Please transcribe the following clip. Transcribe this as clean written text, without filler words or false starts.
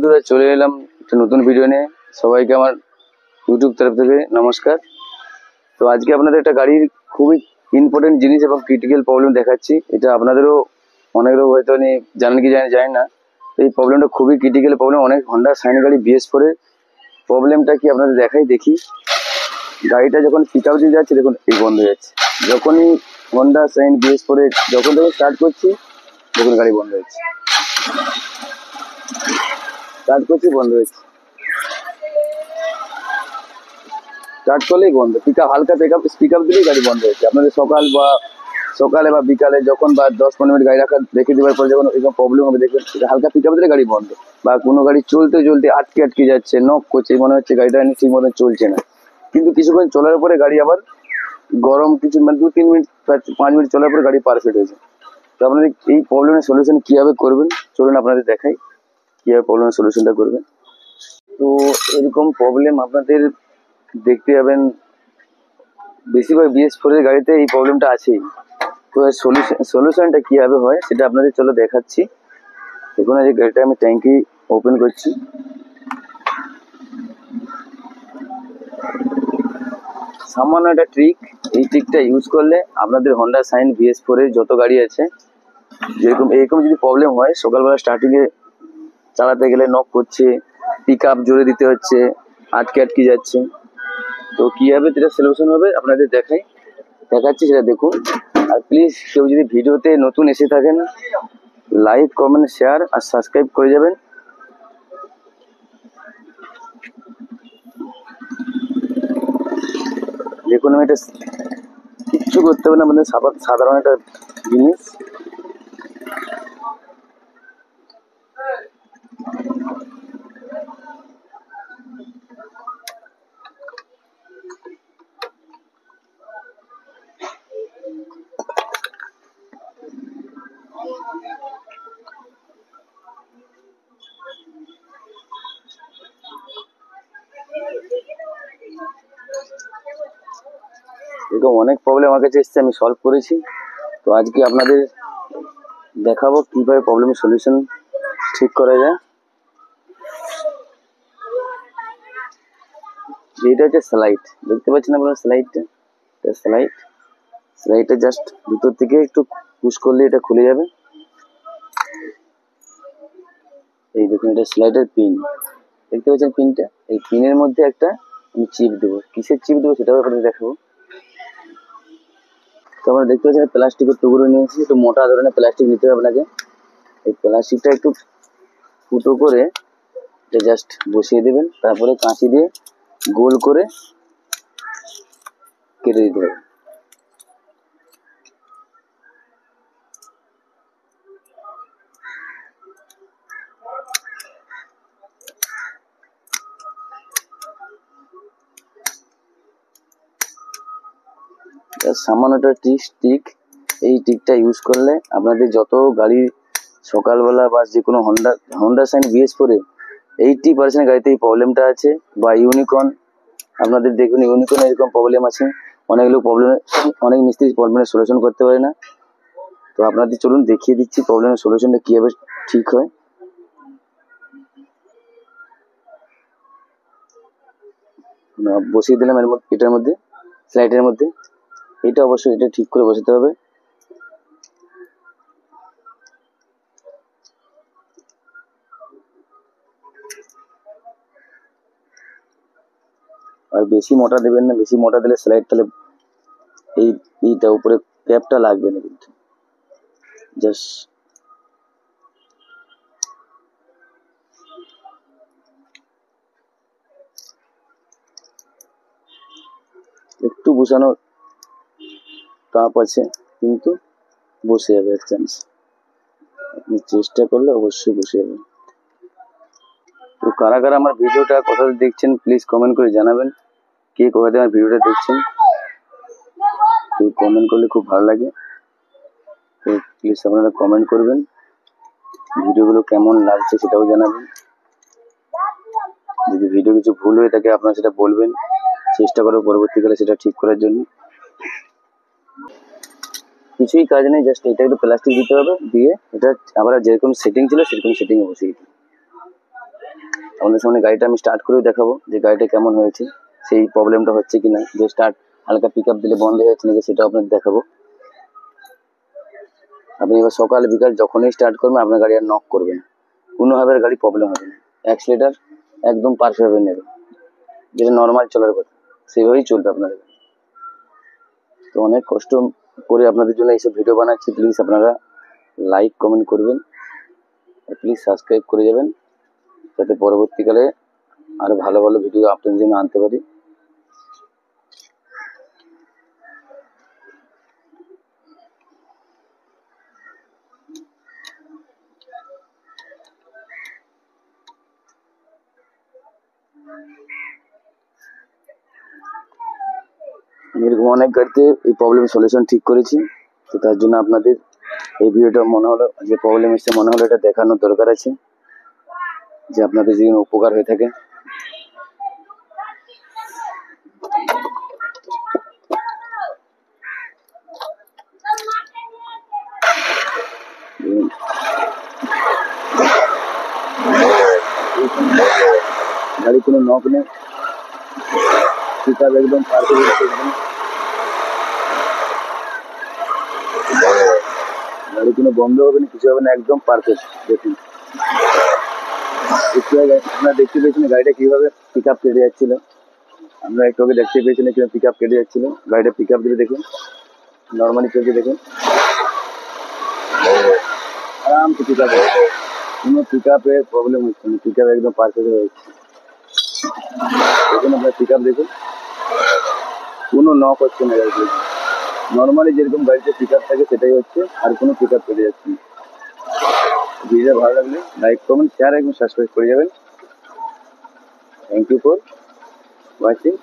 বন্ধুরা, চলে এলাম একটা নতুন ভিডিও নিয়ে। সবাইকে আমার ইউটিউব তরফ থেকে নমস্কার। তো আজকে আপনাদের একটা গাড়ির খুবই ইম্পর্টেন্ট জিনিস এবং ক্রিটিক্যাল প্রবলেম দেখাচ্ছি। এটা আপনাদেরও অনেকেরও হয়তো জানেন কি জানি না। এই প্রবলেমটা খুবই ক্রিটিক্যাল প্রবলেম। অনেক হন্ডা সাইন গাড়ি BS4 এর প্রবলেমটা কি আপনাদের দেখি। গাড়িটা যখন পিক আপ দিয়ে যাচ্ছে, দেখুন এই বন্ধ হয়ে যাচ্ছে। যখনই হন্ডা সাইন BS4 এর যখন স্টার্ট করছি, দেখুন গাড়ি বন্ধ হচ্ছে। স্টার্ট করছি, বন্ধ হচ্ছে। স্টার্ট করলেই বন্ধ। হালকা পিক আপ দিলেই গাড়ি বন্ধ হচ্ছে। আপনাদের সকালে বা বিকালে যখন বা 10-15 মিনিট গাড়ি রেখে দেওয়ার পরে যখন এরকম প্রবলেম হবে, দেখবেন হালকা পিক আপ দিলে গাড়ি বন্ধ। বা কোনো গাড়ি চলতে আটকে যাচ্ছে, নক করছে, মনে হচ্ছে গাড়িটা ঠিক মতন চলছে না। কিন্তু কিছুক্ষণ চলার পরে গাড়ি আবার গরম, কিছু মানে 2-3 মিনিট 5 মিনিট চলার পরে গাড়ি পারফেক্ট হয়েছে। তো আপনাদের এই প্রবলেমের সলিউশন কিভাবে করবেন চলুন আপনাদের দেখাই কিভাবে প্রবলেমের সলিউশনটা করবেন। তো এরকম প্রবলেম আপনাদের দেখতে যাবেন বেশিরভাগ BS4 এর গাড়িতে এই প্রবলেমটা আছেই। তো এর সলিউশনটা কিভাবে হয় সেটা আপনাদের চলো দেখাচ্ছি। দেখুন এই গাড়িটা আমি ট্যাঙ্কি ওপেন করছি। সামান্য একটা ট্রিক, এই ট্রিকটা ইউজ করলে আপনাদের হন্ডা সাইন BS4 এর যত গাড়ি আছে, এরকম যদি প্রবলেম হয়, সকালবেলা স্টার্টিংয়ে চালাতে গেলে নক করছে, পিক আপ জোরে দিতে হচ্ছে, আটকে যাচ্ছে, তো কিভাবে যেটা সলিউশন হবে আপনাদের দেখাচ্ছি, সেটা দেখুন। আর প্লিজ কেউ যদি ভিডিওতে নতুন এসে থাকেন, লাইক, কমেন্ট, শেয়ার আর সাবস্ক্রাইব করে যাবেন। দেখুন আমি এটা কিচ্ছু করতে হবে না, আমাদের সাধারণ একটা জিনিস। এরকম অনেক প্রবলেম আমার কাছে এসছে, আমি সলভ করেছি। তো আজকে আপনাদের দেখাবো কিভাবে প্রবলেমের সলিউশন ঠিক করা যায়। এইটা হচ্ছে স্লাইড, দেখতে পাচ্ছেন আপনারা স্লাইডটা। স্লাইডটা জাস্ট ভিতর থেকে একটু পুশ করলে এটা খুলে যাবে। এই দেখুন, এটা স্লাইডের পিন, দেখতে পাচ্ছেন পিনটা। এই পিনের মধ্যে একটা আমি চিপ দেবো। কিসের চিপ দেবো সেটাও আপনাদের দেখাবো। তো আমরা দেখতে পাচ্ছি প্লাস্টিকের টুকরো নিয়েছি, একটু মোটা ধরনের প্লাস্টিক নিতে হবে আপনাকে। এই প্লাস্টিকটা একটু ফুটো করে জাস্ট বসিয়ে দেবেন, তারপরে কাঁচি দিয়ে গোল করে কেটে দিতে হবে। সামান্য একটা ট্রিক, এই ট্রিকটা ইউজ করলে আপনাদের যত গাড়ি সকালবেলা বা যে কোনো হন্ডা সাইন BS4 এ 80% গাড়িতে এই প্রবলেমটা আছে। বা ইউনিকর্ন, আপনাদের দেখুন ইউনিকর্ন এরকম প্রবলেম আছে। অনেক মিস্ত্রি প্রবলেমের সলিউশন করতে পারে না। তো আপনাদের চলুন দেখিয়ে দিচ্ছি প্রবলেমের সলিউশনটা কিভাবে ঠিক হয়। বসিয়ে দিলাম এটার মধ্যে, স্লাইডের মধ্যে। এটা অবশ্যই এটা ঠিক করে বসাতে হবে। আর বেশি মোটা দেবেন না, বেশি মোটা দিলে স্লাইড তাহলে এইটা উপরে ক্যাপটা লাগবে না। কিন্তু জাস্ট একটু বসানোর টাপ আছে, কিন্তু বসে যাবে এক চান্স। আপনি চেষ্টা করলে অবশ্যই বসে যাবে। তো কারা আমার ভিডিওটা কোথা দেখছেন প্লিজ কমেন্ট করে জানাবেন। কে কোথা থেকে আমার ভিডিওটা দেখছেন, তো কমেন্ট করলে খুব ভালো লাগে। তো প্লিজ আপনারা কমেন্ট করবেন, ভিডিওগুলো কেমন লাগছে সেটাও জানাবেন। যদি ভিডিও কিছু ভুল হয়ে থাকে আপনারা সেটা বলবেন, চেষ্টা করবো পরবর্তীকালে সেটা ঠিক করার জন্য। কিছুই কাজ নেই, জাস্ট এটা একটু প্লাস্টিক দিতে হবে, দিয়ে এটা আবার যেরকম সেটিং ছিল সেরকম সেটিংয়ে বসিয়ে দিতে। আমাদের সামনে গাড়িটা আমি স্টার্ট করেও দেখাবো যে গাড়িটা কেমন হয়েছে, সেই প্রবলেমটা হচ্ছে কিনা, যে স্টার্ট হালকা পিক আপ দিলে বন্ধ হয়ে যাচ্ছে নাকি সেটাও আপনাদের দেখাবো। আপনি এবার সকাল বিকাল যখনই স্টার্ট করবেন আপনার গাড়ি আর নক করবেন, কোনোভাবে গাড়ি প্রবলেম হবে না। অ্যাক্সিলেটার একদম পারফেক্টভাবে নেবে, যেটা নর্মাল চলার কথা সেইভাবেই চলবে আপনাদের। তো অনেক কষ্ট করে আপনাদের জন্য এইসব ভিডিও বানাচ্ছি, প্লিজ আপনারা লাইক কমেন্ট করবেন আর প্লিজ সাবস্ক্রাইব করে যাবেন, যাতে পরবর্তীকালে আরো ভালো ভালো ভিডিও আপনাদের জন্য আনতে পারি। এরকম অনেক গাড়িতে এই প্রবলেম সলিউশন ঠিক করেছি, তো তার জন্য আপনাদের এই ভিডিওটা মনে হলো যে প্রবলেম এসছে, মনে হলো এটা দেখানোর দরকার আছে, যে আপনাদের যদি উপকার হয়ে থাকে। গাড়ি কোনো নক নেই, পিকআপ একদম পারফেক্ট, গাড়ি কোনো বন্ধ হবে না, কিছু হবে না, একদম পারফেক্ট। দেখুন একটু আগে আপনারা দেখতে পেয়েছেন গাড়িটা কিভাবে পিক আপ কেটে যাচ্ছিল, আমরা একটু আগে দেখতে পেয়েছেন কিভাবে পিক আপ কেটে যাচ্ছিল। গাড়িটা পিক আপ দিলে দেখুন নর্মালি চলছে, দেখুন আরামসে পিক আপ, কোনো পিক আপে প্রবলেম হচ্ছে না, পিক আপ একদম পারফেক্ট হয়ে যাচ্ছে। দেখুন আপনার পিক আপ দেখুন, কোনো নক হচ্ছে না গাড়িতে, নর্মালি যেরকম গাড়িতে পিক আপ থাকে সেটাই হচ্ছে, আর কোনো পিক আপ কেটে যাচ্ছে না। ভিডিও ভালো লাগলে লাইক কমেন্ট শেয়ার এবং সাবস্ক্রাইব করে যাবেন। Thank you for watching.